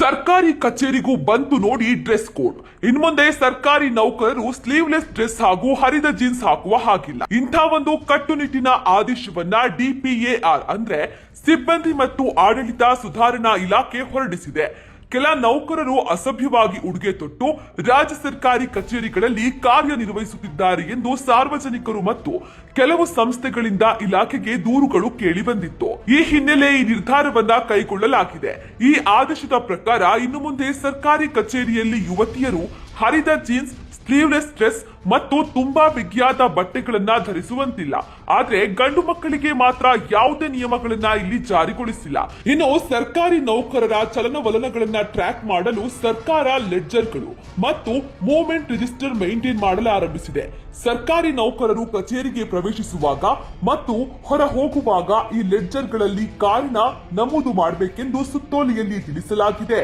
ಸರ್ಕಾರಿ ಕಚೇರಿಗೂ ಬಂತು ನೋಡಿ ಡ್ರೆಸ್ ಕೋಡ್. ಇನ್ಮುಂದೆ ಸರ್ಕಾರಿ ನೌಕರರು ಸ್ಲೀವ್ಲೆಸ್ ಡ್ರೆಸ್ ಹಾಗೂ ಹರಿದ ಜೀನ್ಸ್ ಹಾಕುವ ಹಾಗಿಲ್ಲ. ಇಂಥ ಒಂದು ಕಟ್ಟುನಿಟ್ಟಿನ ಆದೇಶವನ್ನ ಡಿಪಿಎಆರ್ ಅಂದ್ರೆ ಸಿಬ್ಬಂದಿ ಮತ್ತು ಆಡಳಿತ ಸುಧಾರಣಾ ಇಲಾಖೆ ಹೊರಡಿಸಿದೆ. ಕೆಲ ನೌಕರರು ಅಸಭ್ಯವಾಗಿ ಉಡುಗೆ ತೊಟ್ಟು ರಾಜ್ಯ ಸರ್ಕಾರಿ ಕಚೇರಿಗಳಲ್ಲಿ ಕಾರ್ಯನಿರ್ವಹಿಸುತ್ತಿದ್ದಾರೆ ಎಂದು ಸಾರ್ವಜನಿಕರು ಮತ್ತು ಕೆಲವು ಸಂಸ್ಥೆಗಳಿಂದ ಇಲಾಖೆಗೆ ದೂರುಗಳು ಕೇಳಿ ಬಂದಿತ್ತು. ಈ ಹಿನ್ನೆಲೆ ಈ ನಿರ್ಧಾರವನ್ನ ಕೈಗೊಳ್ಳಲಾಗಿದೆ. ಈ ಆದೇಶದ ಪ್ರಕಾರ ಇನ್ನು ಮುಂದೆ ಸರ್ಕಾರಿ ಕಚೇರಿಯಲ್ಲಿ ಯುವತಿಯರು ಹರಿದ ಜೀನ್ಸ್, ಸ್ಲೀವ್ಲೆಸ್ ಡ್ರೆಸ್ ಮತ್ತು ತುಂಬಾ ಬಿಗಿಯಾದ ಬಟ್ಟೆಗಳನ್ನ ಧರಿಸುವಂತಿಲ್ಲ. ಆದ್ರೆ ಗಂಡು ಮಕ್ಕಳಿಗೆ ಮಾತ್ರ ಯಾವುದೇ ನಿಯಮಗಳನ್ನ ಇಲ್ಲಿ ಜಾರಿಗೊಳಿಸಿಲ್ಲ. ಇನ್ನು ಸರ್ಕಾರಿ ನೌಕರರ ಚಲನವಲನಗಳನ್ನ ಟ್ರ್ಯಾಕ್ ಮಾಡಲು ಸರ್ಕಾರ ಲೆಡ್ಜರ್ಗಳು ಮತ್ತು ಮೂವ್ಮೆಂಟ್ ರಿಜಿಸ್ಟರ್ ಮೇಂಟೈನ್ ಮಾಡಲು ಆರಂಭಿಸಿದೆ. ಸರ್ಕಾರಿ ನೌಕರರು ಕಚೇರಿಗೆ ಪ್ರವೇಶಿಸುವಾಗ ಮತ್ತು ಹೊರ ಹೋಗುವಾಗ ಈ ಲೆಡ್ಜರ್ಗಳಲ್ಲಿ ಕಾರಣ ನಮೂದು ಮಾಡಬೇಕೆಂದು ಸುತ್ತೋಲೆಯಲ್ಲಿ ತಿಳಿಸಲಾಗಿದೆ.